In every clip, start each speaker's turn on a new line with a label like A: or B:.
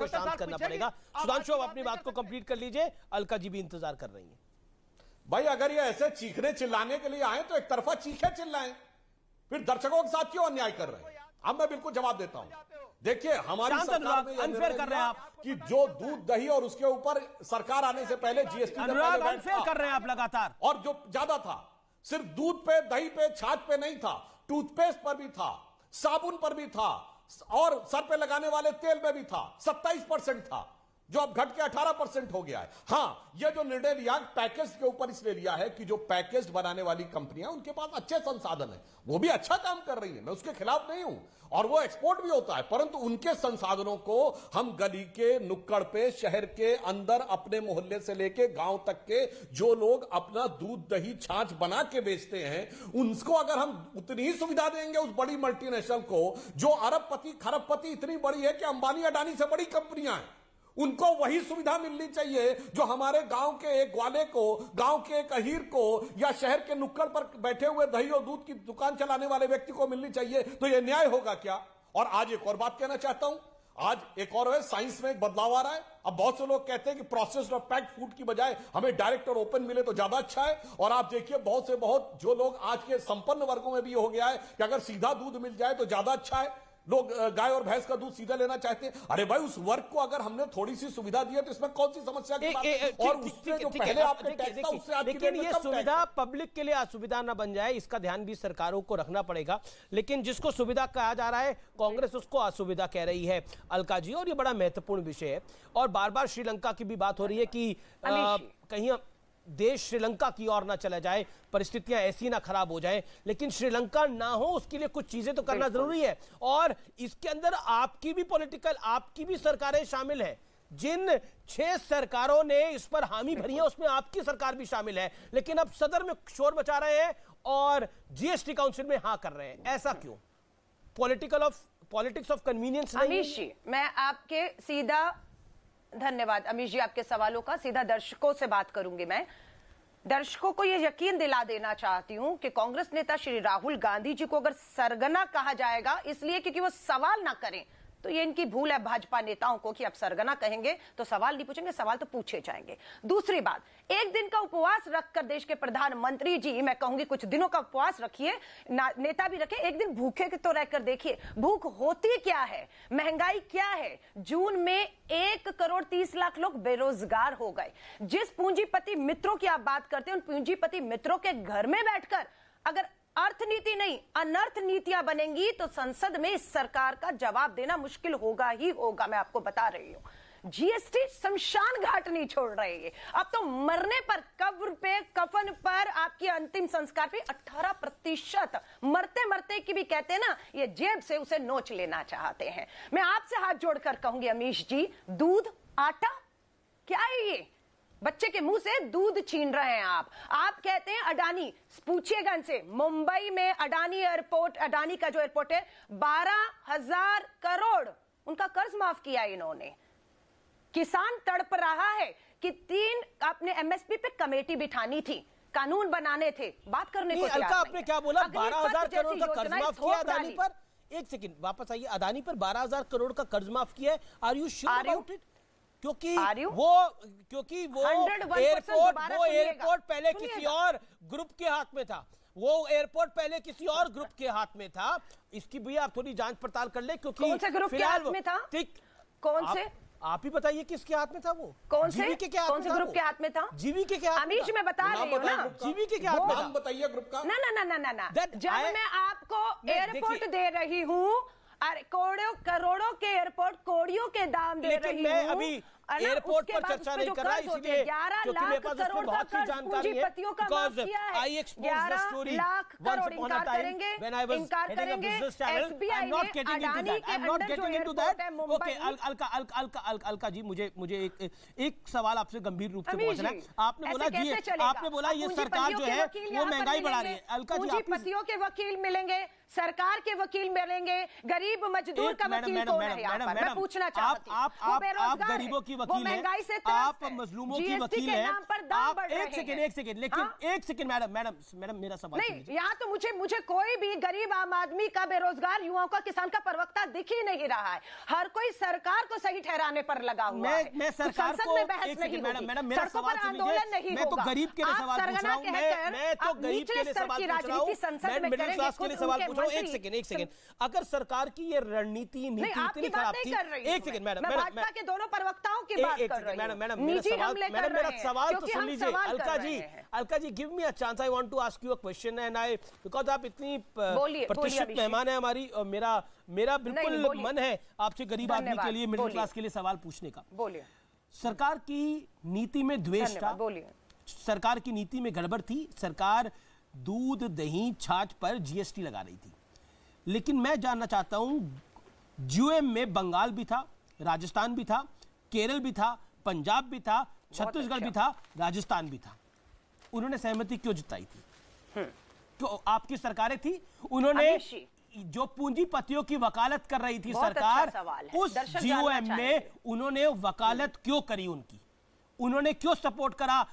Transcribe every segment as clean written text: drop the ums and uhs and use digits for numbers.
A: को शांत करना पड़ेगा। सुधांशु, आप अपनी बात को कंप्लीट कर लीजिए, अलका जी भी इंतजार कर रही है।
B: भाई अगर ये ऐसे चीखने चिल्लाने के लिए आए तो एक तरफा चीखे चिल्लाएं, फिर दर्शकों के साथ क्यों अन्याय कर रहे हैं? अब मैं बिल्कुल जवाब देता हूं। देखिए हमारी सरकार ने
A: अनफेयर कर रहे हैं आप
B: कि जो दूध दही और उसके ऊपर सरकार आने से पहले जीएसटी
A: अनफेयर कर रहे हैं आप लगातार,
B: और जो ज्यादा था सिर्फ दूध पे, दही पे, छाछ पे नहीं था, टूथपेस्ट पर भी था, साबुन पर भी था, और सर पे लगाने वाले तेल में भी था। 27% था, जो अब घट के 18% हो गया है। हां, यह जो निर्णय लिया पैकेज के ऊपर इसलिए लिया है कि जो पैकेज बनाने वाली कंपनियां, उनके पास अच्छे संसाधन है, वो भी अच्छा काम कर रही है, मैं उसके खिलाफ नहीं हूं, और वो एक्सपोर्ट भी होता है, परंतु उनके संसाधनों को हम गली के नुक्कड़ पे, शहर के अंदर, अपने मोहल्ले से लेके गांव तक के जो लोग अपना दूध दही छाछ बना के बेचते हैं, उनको अगर हम उतनी ही सुविधा देंगे उस बड़ी मल्टीनेशनल को, जो अरबपति खरबपति इतनी बड़ी है कि अंबानी अडानी से बड़ी कंपनियां हैं, उनको वही सुविधा मिलनी चाहिए जो हमारे गांव के एक ग्वाले को, गांव के एक अहीर को, या शहर के नुक्कड़ पर बैठे हुए दही और दूध की दुकान चलाने वाले व्यक्ति को मिलनी चाहिए। तो यह न्याय होगा क्या? और आज एक और बात कहना चाहता हूं, आज एक और है, साइंस में एक बदलाव आ रहा है। अब बहुत से लोग कहते हैं कि प्रोसेस्ड और पैक्ड फूड की बजाय हमें डायरेक्ट और ओपन मिले तो ज्यादा अच्छा है। और आप देखिए बहुत जो लोग आज के संपन्न वर्गों में भी हो गया है कि अगर सीधा दूध मिल जाए तो ज्यादा अच्छा है, लोग गाय और भैंस का दूध सीधा लेना चाहते हैं। अरे भाई, उस वर्ग को अगर हमने थोड़ी सी सुविधा दी है तो इसमें कौन सी समस्या की बात है? और उससे जो पहले आपके टैक्स था उससे आज की डेट में
A: ये सुविधा पब्लिक के लिए असुविधा ना बन जाए, इसका ध्यान भी सरकारों को रखना पड़ेगा। लेकिन जिसको सुविधा कहा जा रहा है, कांग्रेस उसको असुविधा कह रही है, अलका जी, और ये बड़ा महत्वपूर्ण विषय है। और बार बार श्रीलंका की भी बात हो रही है कि कहीं देश श्रीलंका की ओर ना चला जाए, परिस्थितियां ऐसी ना खराब हो जाए। लेकिन श्रीलंका ना हो उसके लिए कुछ चीजें तो करना जरूरी है, और इसके अंदर आपकी भी पॉलिटिकल, आपकी भी सरकारें शामिल हैं। जिन 6 सरकारों ने इस पर हामी भरी है उसमें आपकी सरकार भी शामिल है, लेकिन अब सदर में शोर मचा रहे हैं और जीएसटी काउंसिल में हां कर रहे हैं। ऐसा क्यों? पॉलिटिक्स ऑफ कन्वीनियंस नहीं?
C: अमीश जी, मैं आपके सीधा, धन्यवाद अमीश जी आपके सवालों का, सीधा दर्शकों से बात करूंगी। मैं दर्शकों को यह यकीन दिला देना चाहती हूं कि कांग्रेस नेता श्री राहुल गांधी जी को अगर सरगना कहा जाएगा इसलिए क्योंकि वो सवाल ना करें, तो ये इनकी भूल है भाजपा नेताओं को कि आप सरगना कहेंगे तो सवाल नहीं पूछेंगे, सवाल तो पूछे जाएंगे। दूसरी बात, एक दिन का उपवास रखकर देश के प्रधानमंत्री जी, मैं कहूंगी कुछ दिनों का उपवास रखिए, नेता भी रखे, एक दिन भूखे तो रहकर देखिए भूख होती क्या है, महंगाई क्या है। जून में 1,30,00,000 लोग बेरोजगार हो गए। जिस पूंजीपति मित्रों की आप बात करते हैं, उन पूंजीपति मित्रों के घर में बैठकर अगर अर्थनीति नहीं अनर्थ नीतियां बनेंगी तो संसद में इस सरकार का जवाब देना मुश्किल होगा ही होगा। मैं आपको बता रही हूं, जीएसटी शमशान घाट नहीं छोड़ रहे हैं। अब तो मरने पर, कब्र पे, कफन पर, आपकी अंतिम संस्कार पे 18% मरते मरते की भी कहते हैं ना, ये जेब से उसे नोच लेना चाहते हैं। मैं आपसे हाथ जोड़कर कहूंगी अमीश जी, दूध आटा क्या है ये? बच्चे के मुंह से दूध छीन रहे हैं आप कहते हैं अडानी, पूछिएगा इनसे, मुंबई में अडानी एयरपोर्ट, अडानी का जो एयरपोर्ट है, 12,000 करोड़ उनका कर्ज माफ किया इन्होंने। किसान तड़प रहा है कि 3 आपने एमएसपी पे कमेटी बिठानी थी, कानून बनाने थे, बात करने को
A: अलका आपने क्या बोला? 12,000 करोड़ का कर्ज माफ किया अदानी पर। एक सेकंड वापस आइए, अदानी पर 12,000 करोड़ का कर्ज माफ किया है। Are you sure about it? क्योंकि वो एयरपोर्ट पहले किसी और ग्रुप के हाथ में था, वो एयरपोर्ट पहले किसी और ग्रुप के हाथ में था। इसकी भी आप थोड़ी जांच पड़ताल कर ले, क्योंकि
C: कौन से ग्रुप के हाथ में था? कौन से?
A: आप ही बताइए किसके हाथ में था वो?
C: कौन से ग्रुप के हाथ में था?
A: जीवी के हाथ में?
C: अमीश मैं बता रही हूँ ना,
A: जीवी के हाथ में था।
B: नाम बताइए ग्रुप का।
C: ना जब मैं आपको एयरपोर्ट दे रही हूँ, करोड़ों के एयरपोर्ट कोड़ियों के दाम दे रही हूँ।
A: अभी एयरपोर्ट पर चर्चा नहीं कर रहा, इसलिए
C: 11
A: क्योंकि मेरे पास उसमें बहुत सी जानकारी है।
C: Because I expose the story once upon a time when I was heading a business channel. I am not getting into that. Okay Alka ji, मुझे एक सवाल आपसे गंभीर रूप से पूछना है। आपने बोला ये सरकार जो है वो महंगाई बढ़ा रही है। अलका जी, पूंजीपतियों के वकील मिलेंगे, सरकार के वकील मिलेंगे, गरीब मजदूर का वकील कौन है? मैं पूछना चाहती हूं।
A: आप गरीबों की की वकील हैं, आप मजलूमों की वकील हैं, आप एक सेकंड लेकिन एक सेकंड मैडम मेरा सवाल
C: नहीं, यहाँ तो मुझे कोई भी गरीब आम आदमी का, बेरोजगार युवाओं का, किसान का प्रवक्ता दिख ही नहीं रहा है। हर कोई सरकार को सही ठहराने पर लगा हुआ है।
A: मैं सरकार को मैडम मेरा सवाल
C: आंदोलन नहीं
A: मैं तो गरीब के लिए सवाल पूछ रहा हूँ, मैं तो गरीब के लिए सवाल पूछ रहा हूँ, मैं मिडिल क्लास के लिए सवाल पूछ रहा हूँ। एक सेकंड अगर सरकार की ये रणनीति नीति इतनी खराब थी, एक सेकंड मैडम
C: भाजपा के दोनों प्रवक्ताओं की बात कर रही हूं।
A: मैडम मेरा सवाल तो सुन लीजिए। Alka ji give me a chance, I want to ask you a question and I because आप इतनी प्रतिष्ठित मेहमान है हमारी, और मेरा बिल्कुल मन है आपसे गरीब आदमी के लिए, मिडिल क्लास के लिए सवाल पूछने का।
C: बोलिए।
A: सरकार की नीति में द्वेष था, सरकार की नीति में गड़बड़ थी, सरकार दूध दही छाछ पर जीएसटी लगा रही थी, लेकिन मैं जानना चाहता हूं जीओएम में बंगाल भी था, राजस्थान भी था, केरल भी था, पंजाब भी था, छत्तीसगढ़ भी था, राजस्थान भी था, उन्होंने सहमति क्यों जताई थी? तो आपकी सरकारें थी, उन्होंने जो पूंजीपतियों की वकालत कर रही थी सरकार, उस जीओएम में उन्होंने वकालत क्यों करी? उन्होंने क्यों सपोर्ट करा?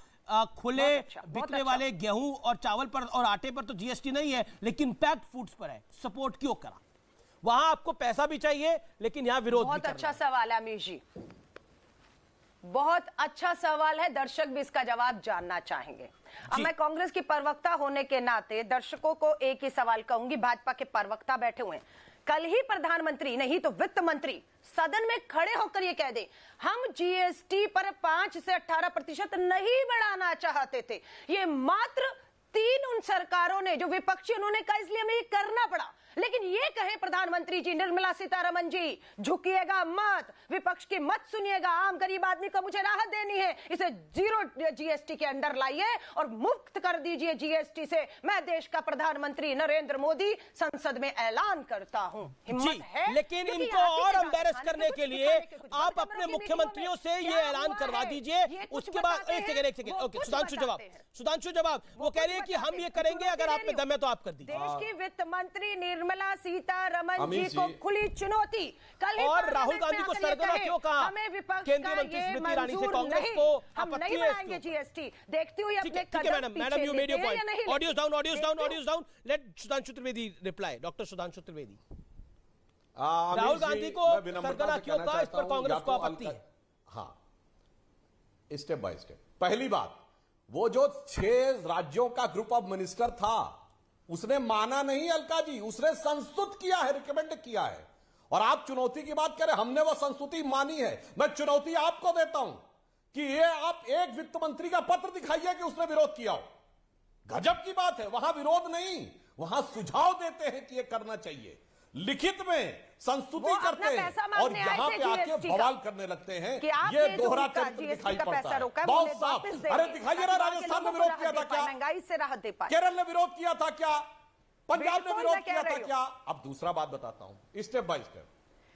A: खुले बिकने वाले गेहूं और चावल पर और आटे पर तो जीएसटी नहीं है, लेकिन पैक्ड फूड्स पर है, सपोर्ट क्यों करा? वहां आपको पैसा भी चाहिए, लेकिन यहां विरोध भी करना है।
C: बहुत अच्छा सवाल है अमीश जी, बहुत अच्छा सवाल है। दर्शक भी इसका जवाब जानना चाहेंगे। अब मैं कांग्रेस की प्रवक्ता होने के नाते दर्शकों को एक ही सवाल कहूंगी। भाजपा के प्रवक्ता बैठे हुए हैं, कल ही प्रधानमंत्री नहीं तो वित्त मंत्री सदन में खड़े होकर ये कह दे, हम जीएसटी पर 5 से 18% नहीं बढ़ाना चाहते थे। ये मात्र 3 उन सरकारों ने जो विपक्षी, उन्होंने कहा इसलिए हमें ये करना पड़ा। लेकिन ये कहे प्रधानमंत्री जी, निर्मला सीतारमण जी, झुकिएगा मत, विपक्ष की मत सुनिएगा, आम गरीब आदमी को मुझे राहत देनी है, इसे 0 जीएसटी के अंडर लाइए और मुक्त कर दीजिए जीएसटी से। मैं देश का प्रधानमंत्री नरेंद्र मोदी संसद में ऐलान करता हूं। हिम्मत है,
A: लेकिन इनको और एम्बैरेस करने के लिए आप अपने मुख्यमंत्रियों से ये ऐलान करवा दीजिए। उसके बाद एक सेकंड ओके, सुधांशु जवाब वो कह रही है कि हम ये करेंगे, अगर आप में दम है तो आप कर दीजिए।
C: देश की वित्त मंत्री निर्मला सीतारमण जी को खुली चुनौती। कल
A: और राहुल गांधी को सरगना क्यों कहा?
C: हमें विपक्ष
A: केंद्रीय मंत्री स्मृति ईरानी से कांग्रेस को
C: हम नहीं बढ़ाएंगे जीएसटी। देखती हुई अपने
A: कदम madam you made your point. Audio's down. Let Sudhanshu Trivedi reply. Doctor Sudhanshu Trivedi, Rahul Gandhi को सरगना क्यों कहा, इस पर कांग्रेस को आपत्ति है?
B: हाँ, स्टेप बाय स्टेप। पहली बात, वो जो 6 राज्यों का ग्रुप ऑफ मिनिस्टर था, उसने माना नहीं अलका जी, उसने संस्तुत किया है, रिकमेंड किया है। और आप चुनौती की बात करें, हमने वो संस्तुति मानी है। मैं चुनौती आपको देता हूं कि ये आप एक वित्त मंत्री का पत्र दिखाइए कि उसने विरोध किया हो। गजब की बात है, वहां विरोध नहीं, वहां सुझाव देते हैं कि ये करना चाहिए, लिखित में संस्तुति करते हैं, और यहां पे आके बवाल करने लगते हैं। ये दोहरा चरित्र दिखाई पड़ता है। बहुत साफ, अरे दिखाइए ना, राजस्थान ने विरोध किया था क्या?
C: महंगाई से राहत दे पाए।
B: केरल ने विरोध किया था क्या? पंजाब ने विरोध किया था क्या? अब दूसरा बात बताता हूं, स्टेप बाय स्टेप।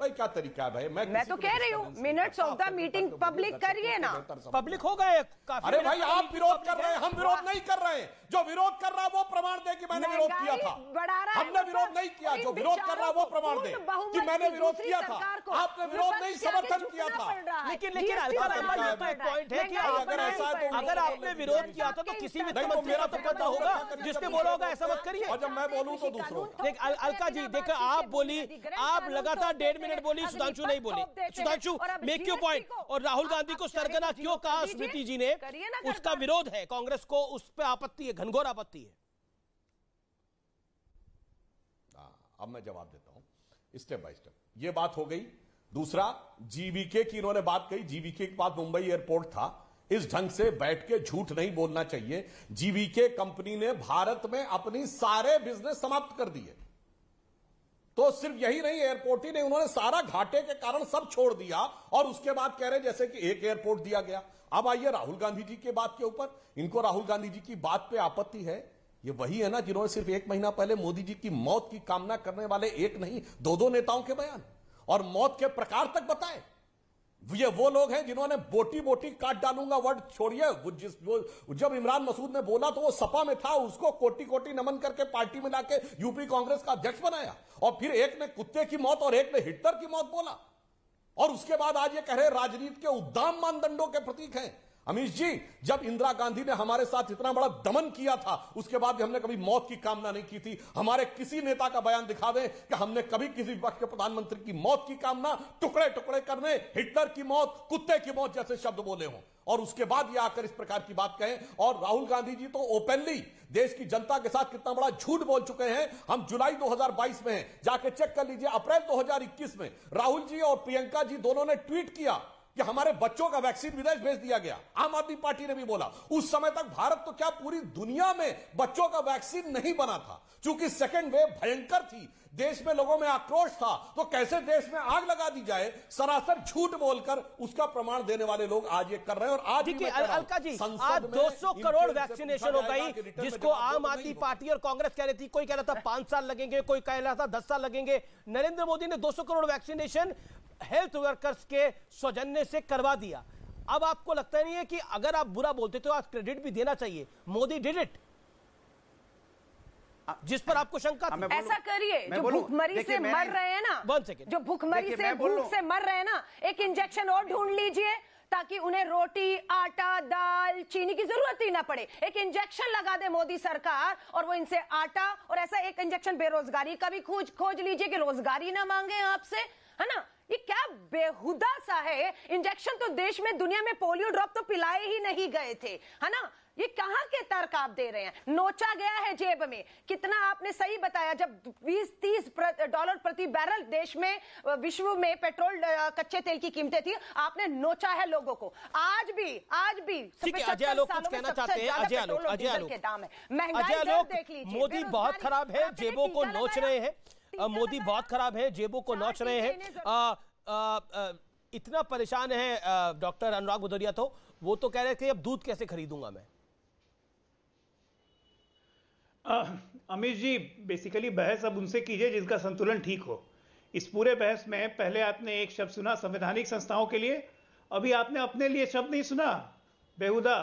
B: भाई क्या तरीका है भाई? मैं
C: तो कह रही हूँ, minutes of the meeting public करिए ना।
A: पब्लिक हो गए काफी।
B: अरे भाई आप विरोध कर रहे हैं, हम विरोध नहीं कर रहे हैं। जो विरोध कर रहा है वो प्रमाण दे कि मैंने विरोध किया था। हमने विरोध नहीं किया। जो विरोध कर रहा है वो प्रमाण दे कि मैंने विरोध किया था। आपने विरोध नहीं, समर्थन किया था।
A: लेकिन पॉइंट है कि अगर आपने विरोध किया था तो किसी वित्त मंत्री का तो पता होगा, जिसने बोला होगा ऐसा मत करिए।
B: और जब मैं बोलूं तो दूसरों।
A: अलका जी देखो, आप बोली, आप लगातार 1.5 मिनट बोली, सुधांशु नहीं बोली। Sudhanshu make your point. और राहुल गांधी को सरगना क्यों कहा स्मृति जी ने? उसका विरोध है, कांग्रेस को उस पर आपत्ति है, घनघोर आपत्ति है।
B: अब मैं जवाब देता हूं स्टेप बाय स्टेप। ये बात हो गई। दूसरा, जीवीके की इन्होंने बात कही। जीवीके के बाद मुंबई एयरपोर्ट था। इस ढंग से बैठ के झूठ नहीं बोलना चाहिए। जीवीके कंपनी ने भारत में अपनी सारे बिजनेस समाप्त कर दिए। तो सिर्फ यही नहीं, एयरपोर्ट ही नहीं, उन्होंने सारा घाटे के कारण सब छोड़ दिया। और उसके बाद कह रहे जैसे कि एक एयरपोर्ट दिया गया। अब आइए राहुल गांधी जी के बात के ऊपर। इनको राहुल गांधी जी की बात पे आपत्ति है। ये वही है ना जिन्होंने सिर्फ 1 महीना पहले मोदी जी की मौत की कामना करने वाले एक नहीं 2 नेताओं के बयान और मौत के प्रकार तक बताए। ये वो लोग हैं जिन्होंने बोटी बोटी काट डालूंगा वर्ड छोड़िए। जब इमरान मसूद ने बोला तो वो सपा में था, उसको कोटि कोटि नमन करके पार्टी में लाके यूपी कांग्रेस का अध्यक्ष बनाया। और फिर एक ने कुत्ते की मौत और एक ने हिटलर की मौत बोला। और उसके बाद आज ये कह रहे राजनीति के उद्दाम मानदंडों के प्रतीक हैं। अमीश जी, जब इंदिरा गांधी ने हमारे साथ इतना बड़ा दमन किया था, उसके बाद भी हमने कभी मौत की कामना नहीं की थी। हमारे किसी नेता का बयान दिखा दें कि हमने कभी किसी विपक्ष के प्रधानमंत्री की मौत की कामना, टुकड़े टुकड़े करने, हिटलर की मौत, कुत्ते की मौत जैसे शब्द बोले हों, और उसके बाद ये आकर इस प्रकार की बात कहें। और राहुल गांधी जी तो ओपनली देश की जनता के साथ कितना बड़ा झूठ बोल चुके हैं। हम जुलाई 2022 में हैं, जाके चेक कर लीजिए। अप्रैल 2021 में राहुल जी और प्रियंका जी दोनों ने ट्वीट किया कि हमारे बच्चों का वैक्सीन विदेश भेज दिया गया। आम आदमी पार्टी ने भी बोला। उस समय तक भारत तो क्या पूरी दुनिया में बच्चों का वैक्सीन नहीं बना था। चूंकि सेकेंड वेव भयंकर थी, देश में लोगों में आक्रोश था, तो कैसे देश में आग लगा दी जाए, सरासर झूठ बोलकर उसका प्रमाण देने वाले लोग आज ये कर रहे हैं। और आज
A: देखिए अलका जी, आज 200 करोड़ वैक्सीनेशन हो गई, जिसको आम आदमी पार्टी और कांग्रेस कह रही थी। कोई कह रहा था 5 साल लगेंगे, कोई कह रहा था 10 साल लगेंगे। नरेंद्र मोदी ने 200 करोड़ वैक्सीनेशन हेल्थ वर्कर्स के सौजन्य से करवा दिया। अब आपको लगता नहीं है कि अगर आप बुरा बोलते तो आज क्रेडिट भी देना चाहिए? मोदी डिड इट, जिस पर आपको शंका थी।
C: ऐसा करिए, जो भूखमरी से मर रहे हैं ना, जो भूखमरी से भूख से मर रहे हैं ना, एक इंजेक्शन और ढूंढ लीजिए ताकि उन्हें रोटी, आटा, दाल, चीनी की जरूरत ही ना पड़े। एक इंजेक्शन लगा दे मोदी सरकार और वो इनसे आटा, और ऐसा एक इंजेक्शन बेरोजगारी का भी खोज लीजिए कि रोजगारी ना मांगे आपसे, है ना। ये क्या बेहुदा सा है। इंजेक्शन तो देश में, दुनिया में पोलियो ड्रॉप तो पिलाए ही नहीं गए थे, है ना। ये कहां के तर्क आप दे रहे हैं? नोचा गया है जेब में। कितना आपने सही बताया, जब 20-30 डॉलर प्रति बैरल देश में, विश्व में पेट्रोल, कच्चे तेल की कीमतें थी, आपने नोचा है लोगों को। आज भी
A: अजय आलोक कुछ कहना चाहते हैं। अजय आलोक
C: के दाम है, महंगाई देख लीजिए।
A: मोदी बहुत खराब है, जेबों को नोच रहे हैं। मोदी बहुत खराब है, जेबों को नोच रहे हैं। इतना परेशान है डॉक्टर अनुराग भदौरिया, तो वो तो कह रहे थे अब दूध कैसे खरीदूंगा मैं।
D: अमीश जी, बेसिकली बहस अब उनसे कीजिए जिनका संतुलन ठीक हो। इस पूरे बहस में पहले आपने एक शब्द सुना संवैधानिक संस्थाओं के लिए, अभी आपने अपने लिए शब्द नहीं सुना, बेहुदा।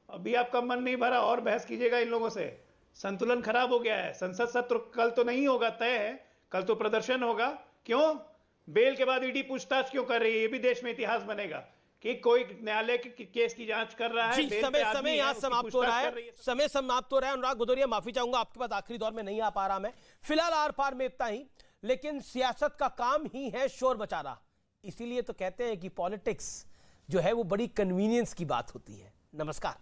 D: अभी आपका मन नहीं भरा और बहस कीजिएगा इन लोगों से। संतुलन खराब हो गया है। संसद सत्र कल तो नहीं होगा, तय है, कल तो प्रदर्शन होगा। क्यों? बेल के बाद ईडी पूछताछ क्यों कर रही है? ये भी देश में इतिहास बनेगा कि कोई न्यायालय के केस की जांच कर रहा है।
A: समय यहाँ समाप्त हो रहा है, समय समाप्त हो रहा है। अनुराग भदौरिया, माफी चाहूंगा, आपके पास आखिरी दौर में नहीं आ पा रहा मैं। फिलहाल आर पार में इतना ही, लेकिन सियासत का काम ही है शोर मचाना। इसीलिए तो कहते हैं कि पॉलिटिक्स जो है वो बड़ी कन्वीनियंस की बात होती है। नमस्कार।